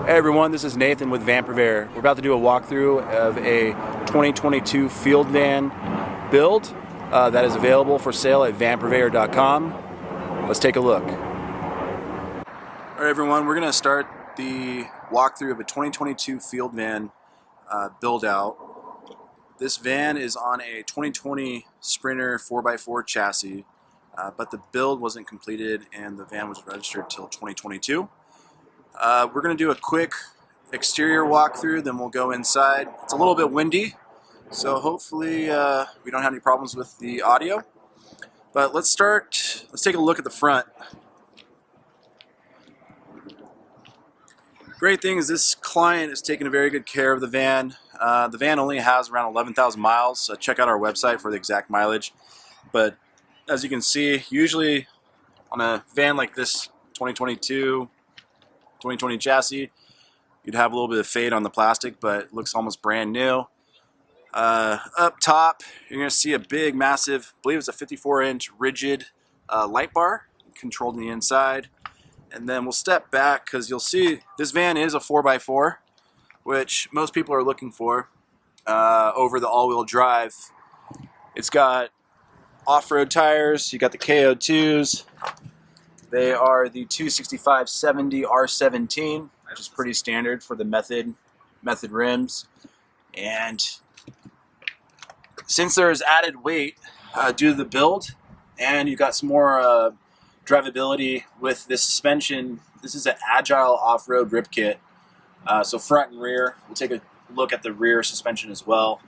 Hey everyone, this is Nathan with Van Purveyor. We're about to do a walkthrough of a 2022 field van build that is available for sale at vanpurveyor.com. Let's take a look. Alright everyone, we're going to start the walkthrough of a 2022 field van build out. This van is on a 2020 Sprinter 4x4 chassis, but the build wasn't completed and the van was registered till 2022. We're going to do a quick exterior walkthrough, then we'll go inside. It's a little bit windy, so hopefully we don't have any problems with the audio. But let's take a look at the front. Great thing is this client is taking very good care of the van. The van only has around 11,000 miles, so check out our website for the exact mileage. But as you can see, usually on a van like this 2020 chassis, you'd have a little bit of fade on the plastic, but it looks almost brand new. Up top, you're going to see a big, massive, I believe it's a 54-inch rigid light bar controlled on the inside. And then we'll step back because you'll see this van is a 4x4, which most people are looking for over the all-wheel drive. It's got off-road tires. You got the KO2s. They are the 265/70 R17, which is pretty standard for the method rims. And since there is added weight due to the build, and you've got some more drivability with this suspension, this is an agile off-road rip kit. So front and rear. We'll take a look at the rear suspension as well.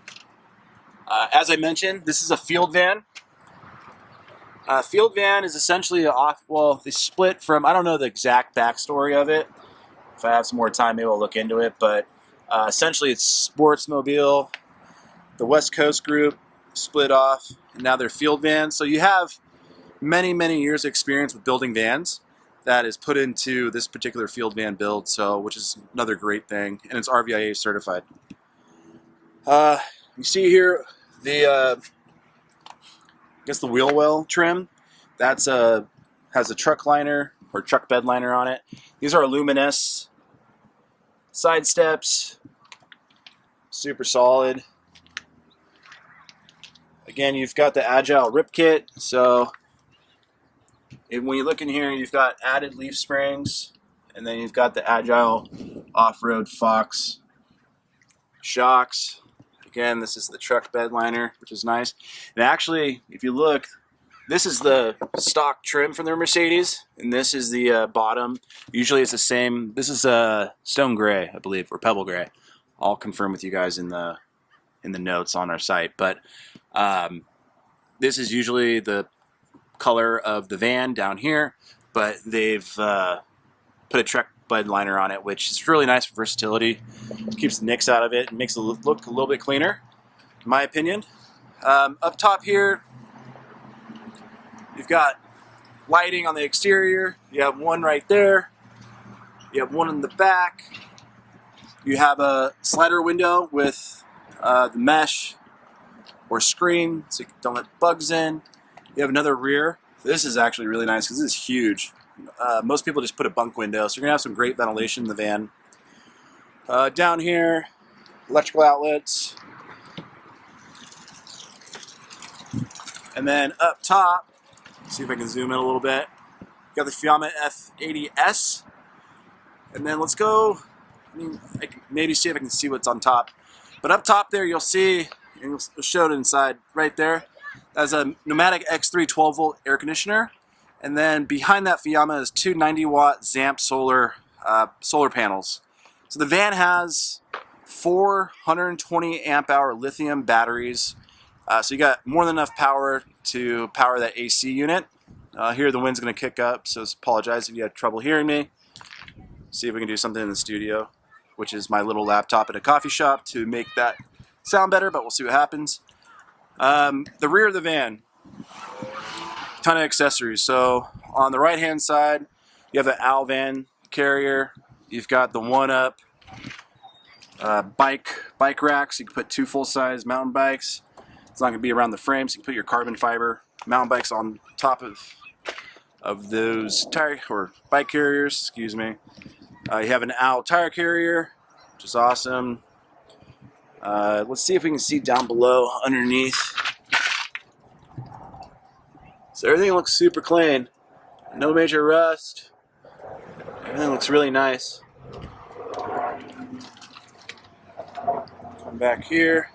As I mentioned, this is a field van. Field van is essentially they split from, I don't know the exact backstory of it. If I have some more time, maybe I'll look into it, but essentially it's Sportsmobile, the West Coast group split off, and now they're field vans. So you have many, many years of experience with building vans that is put into this particular field van build, which is another great thing, and it's RVIA certified. You see here the the wheel well trim. That's has a truck liner or truck bed liner on it. These are Luminous side steps, super solid. Again, you've got the agile rip kit. So when you look in here, you've got added leaf springs, and then you've got the agile off-road Fox shocks. Again, this is the truck bed liner, which is nice. And actually, if you look, this is the stock trim from their Mercedes, and this is the bottom. Usually it's the same. This is stone gray, I believe, or pebble gray. I'll confirm with you guys in the notes on our site. But this is usually the color of the van down here, but they've put a truck bed liner on it, which is really nice for versatility. It keeps the nicks out of it and makes it look a little bit cleaner, in my opinion. Up top here, you've got lighting on the exterior. You have one right there. You have one in the back. You have a slider window with the mesh or screen, so you don't let bugs in. You have another rear. This is actually really nice because this is huge. Most people just put a bunk window, so you're going to have some great ventilation in the van. Down here, electrical outlets. And then up top, see if I can zoom in a little bit. You got the Fiamma F80S. And then let's go, I can maybe see if I can see what's on top. But up top there, you'll see, and we'll show it inside right there, as a pneumatic X3 12-volt air conditioner. And then behind that Fiamma is two 90-watt Zamp solar panels. So the van has 420 amp-hour lithium batteries. So you got more than enough power to power that AC unit. Here the wind's going to kick up, so apologize if you had trouble hearing me. See if we can do something in the studio, which is my little laptop at a coffee shop, to make that sound better, but we'll see what happens. The rear of the van, ton of accessories. So on the right hand side, you have an Alvan carrier. You've got the one-up bike racks. You can put two full-size mountain bikes. It's not going to be around the frame, so you can put your carbon fiber mountain bikes on top of those tire or bike carriers. Excuse me. You have an owl tire carrier, which is awesome. Let's see if we can see down below underneath. So everything looks super clean. No major rust. Everything looks really nice. Come back here.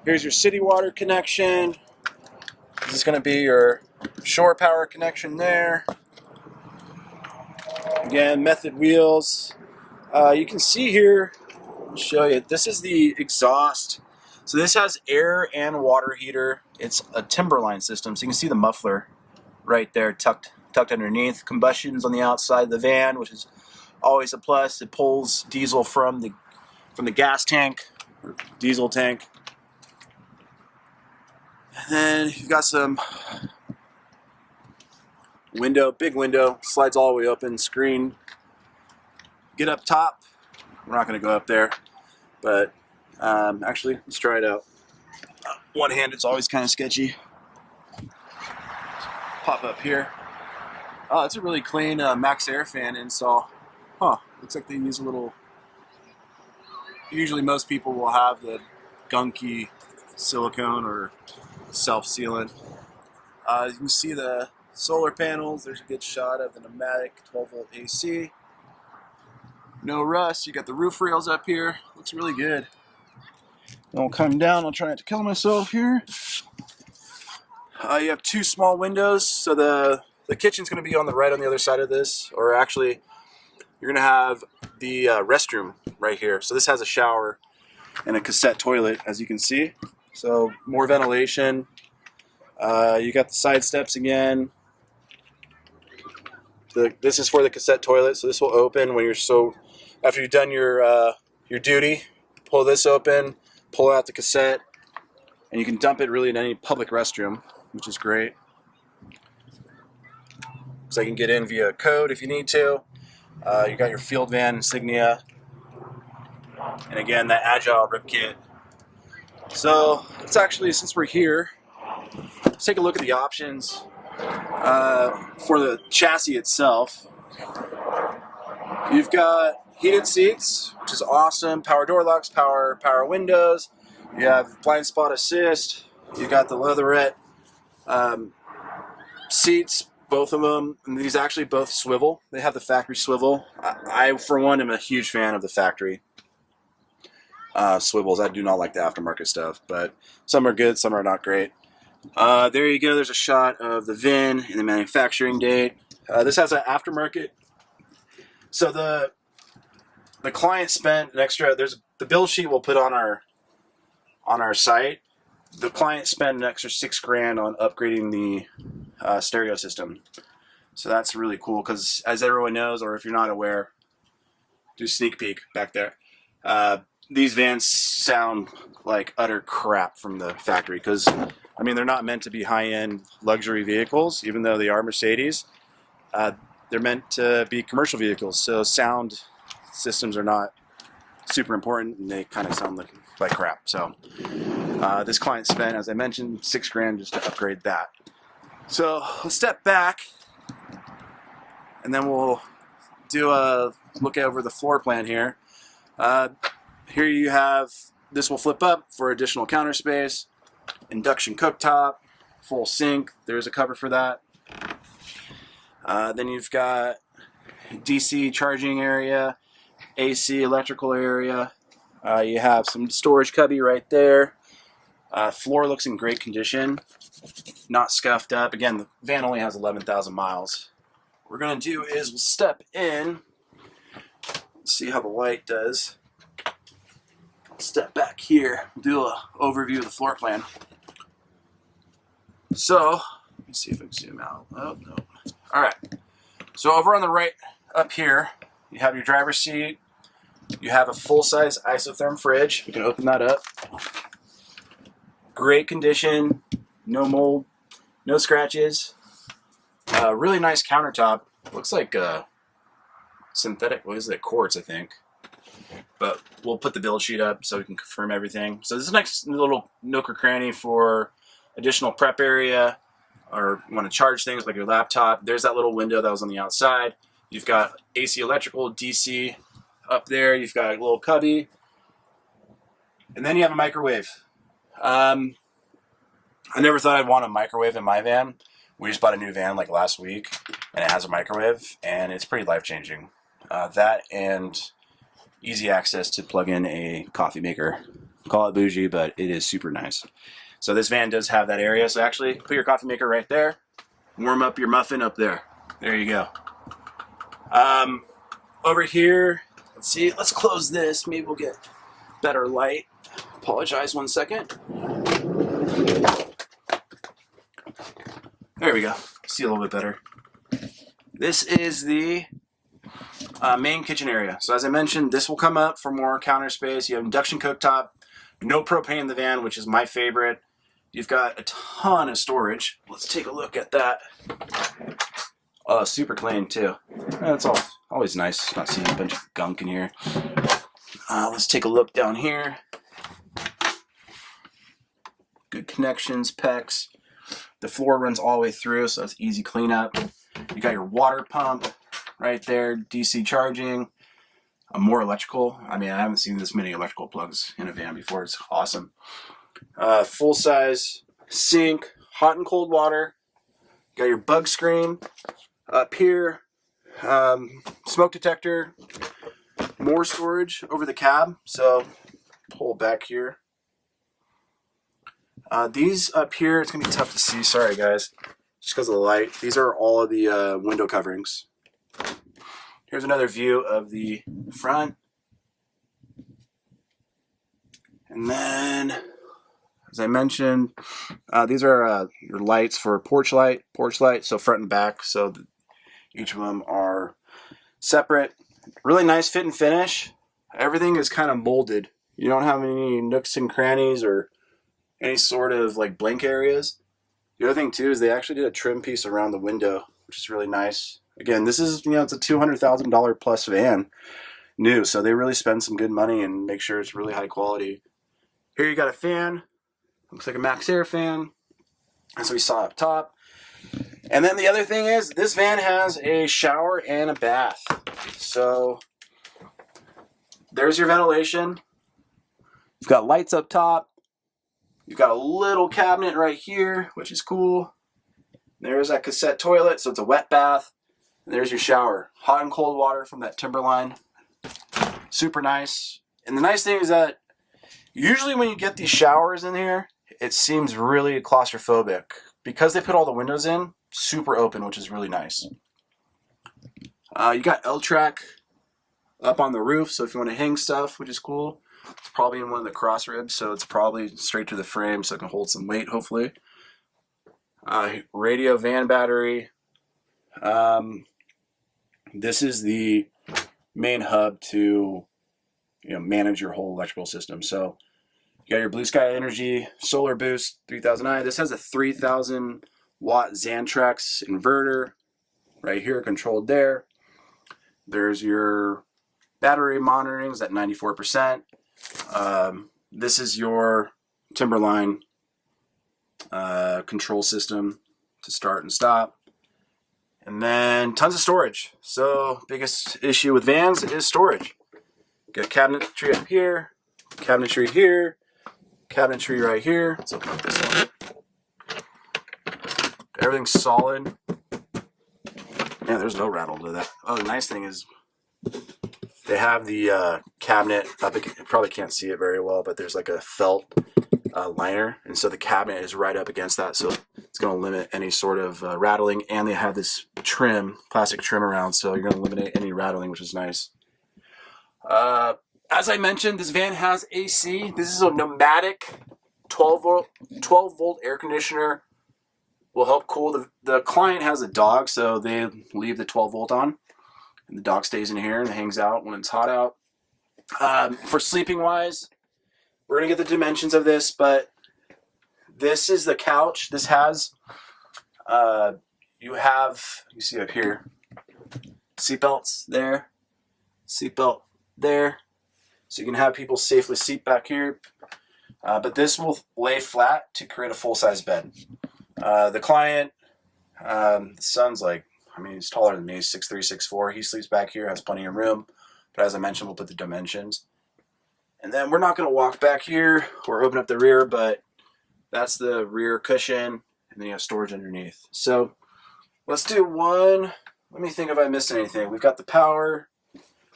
Here's your city water connection. This is going to be your shore power connection there. Again, method wheels. You can see here, I'll show you, this is the exhaust. So this has air and water heater. It's a Timberline system, so you can see the muffler right there tucked underneath. Combustion's on the outside of the van, which is always a plus. It pulls diesel from the gas tank, or diesel tank. And then you've got some window, big window, slides all the way open, screen. Get up top. We're not going to go up there, but actually, let's try it out. One hand, it's always kind of sketchy. Pop up here. Oh, it's a really clean Max Air fan install. Huh, looks like they use a little... Usually most people will have the gunky silicone or self-sealant. You can see the solar panels. There's a good shot of the pneumatic 12-volt AC. No rust. You got the roof rails up here. Looks really good. Then we'll come down. I'll try not to kill myself here. You have two small windows. So the kitchen's going to be on the right on the other side of this. Or actually, you're going to have the restroom right here. So this has a shower and a cassette toilet, as you can see. So more ventilation. You got the side steps again. This is for the cassette toilet, so this will open when after you've done your duty. Pull this open, pull out the cassette, and you can dump it really in any public restroom, which is great. So you can get in via code if you need to. You got your field van insignia, and again that agile rip kit. So let's actually, since we're here, let's take a look at the options for the chassis itself. You've got heated seats, which is awesome. Power door locks, power windows. You have blind spot assist. You got the leatherette seats, both of them. And these actually both swivel. They have the factory swivel. I for one, am a huge fan of the factory swivels. I do not like the aftermarket stuff, but some are good, some are not great. There you go. There's a shot of the VIN and the manufacturing date. This has an aftermarket. So the client spent an extra. There's the bill sheet we'll put on our site. The client spent an extra $6,000 on upgrading the stereo system. So that's really cool because, as everyone knows, or if you're not aware, do a sneak peek back there. These vans sound like utter crap from the factory because, I mean, they're not meant to be high-end luxury vehicles, even though they are Mercedes. They're meant to be commercial vehicles, so sound systems are not super important, and they kind of sound like crap. So this client spent, as I mentioned, $6,000 just to upgrade that. So let's step back, and then we'll do a look over the floor plan here. Here you have, this will flip up for additional counter space, induction cooktop, full sink, there's a cover for that. Then you've got DC charging area, AC electrical area. You have some storage cubby right there. Floor looks in great condition, not scuffed up. Again, the van only has 11,000 miles. What we're going to do is we'll step in, see how the light does. Step back here, we'll do an overview of the floor plan. So, let me see if I can zoom out. Oh, no. All right. So over on the right up here, you have your driver's seat. You have a full-size isotherm fridge. You can open that up. Great condition, no mold, no scratches. Really nice countertop. Looks like synthetic, what is it, quartz, I think. But we'll put the build sheet up so we can confirm everything. So this is a nice little nook or cranny for additional prep area, or you want to charge things like your laptop. There's that little window that was on the outside. You've got AC electrical, DC up there. You've got a little cubby. And then you have a microwave. I never thought I'd want a microwave in my van. We just bought a new van like last week, and it has a microwave, and it's pretty life-changing. That and easy access to plug in a coffee maker. Call it bougie, but it is super nice. So this van does have that area. So actually, put your coffee maker right there. Warm up your muffin up there. There you go. Over here, let's see. Let's close this. Maybe we'll get better light. Apologize 1 second. There we go. See a little bit better. This is the main kitchen area. So as I mentioned, this will come up for more counter space. You have induction cooktop, no propane in the van, which is my favorite. You've got a ton of storage. Let's take a look at that. Oh, super clean too. That's always nice not seeing a bunch of gunk in here. Let's take a look down here. Good connections, PEX. The floor runs all the way through, so it's easy cleanup. You got your water pump right there, DC charging. More electrical. I mean, I haven't seen this many electrical plugs in a van before. It's awesome. Full-size sink, hot and cold water. Got your bug screen up here. Smoke detector. More storage over the cab. So pull back here. These up here, it's going to be tough to see. Sorry, guys. Just because of the light. These are all of the window coverings. Here's another view of the front. And then, as I mentioned, these are your lights for porch light, so front and back. So each of them are separate. Really nice fit and finish. Everything is kind of molded. You don't have any nooks and crannies or any sort of like blank areas. The other thing too is they actually did a trim piece around the window, which is really nice. Again, this is, it's a $200,000 plus van, new, so they really spend some good money and make sure it's really high quality. Here you got a fan, looks like a Max Air fan, as we saw up top. And then the other thing is, this van has a shower and a bath. So there's your ventilation. You've got lights up top. You've got a little cabinet right here, which is cool. There's that cassette toilet, so it's a wet bath. And there's your shower. Hot and cold water from that Timberline. Super nice. And the nice thing is that usually when you get these showers in here, it seems really claustrophobic. Because they put all the windows in, super open, which is really nice. You got L-track up on the roof, so if you want to hang stuff, which is cool. It's probably in one of the cross ribs, so it's probably straight to the frame, so it can hold some weight, hopefully. Radio van battery. This is the main hub to manage your whole electrical system. So you got your Blue Sky Energy Solar Boost 3000i. This has a 3000 watt Xantrax inverter right here, controlled there. There's your battery monitorings at 94%. This is your Timberline control system to start and stop. And then tons of storage. So biggest issue with vans is storage. Got cabinetry up here, cabinetry here, cabinetry right here. Let's open up this one. Everything's solid. Yeah, there's no rattle to that. Oh, the nice thing is they have the cabinet up. You probably can't see it very well, but there's like a felt liner, and so the cabinet is right up against that, so it's going to limit any sort of rattling. And they have this plastic trim around, so you're going to eliminate any rattling, which is nice. As I mentioned, this van has AC. This is a pneumatic 12 volt air conditioner. Will help cool. The client has a dog, so they leave the 12 volt on. And the dog stays in here and hangs out when it's hot out. For sleeping wise, we're going to get the dimensions of this, but this is the couch. This has, you see up here, seatbelts there, seatbelt there. So you can have people safely seat back here. But this will lay flat to create a full-size bed. The client, the son's like I mean, he's taller than me. He's 6'3", 6'4". He sleeps back here, has plenty of room. But as I mentioned, we'll put the dimensions. And then we're not going to walk back here. We're opening up the rear, but that's the rear cushion. And then you have storage underneath. So let's do one. Let me think if I missed anything. We've got the power,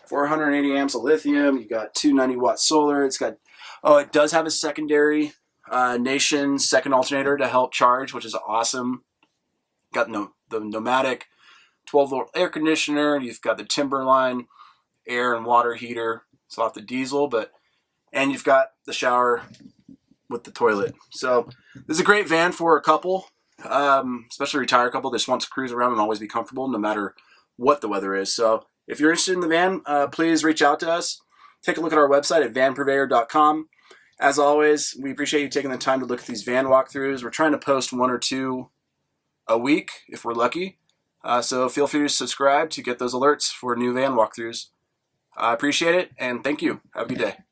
480 amps of lithium. You got 290-watt solar. It's got, oh, it does have a secondary Nation second alternator to help charge, which is awesome. Got the pneumatic 12-volt air conditioner. You've got the Timberline air and water heater. It's off the diesel, and you've got the shower with the toilet. So this is a great van for a couple, especially a retired couple that just wants to cruise around and always be comfortable no matter what the weather is. So if you're interested in the van, please reach out to us. Take a look at our website at vanpurveyor.com. As always, we appreciate you taking the time to look at these van walkthroughs. We're trying to post 1 or 2 a week if we're lucky. So feel free to subscribe to get those alerts for new van walkthroughs. I appreciate it, and thank you. Have a good day.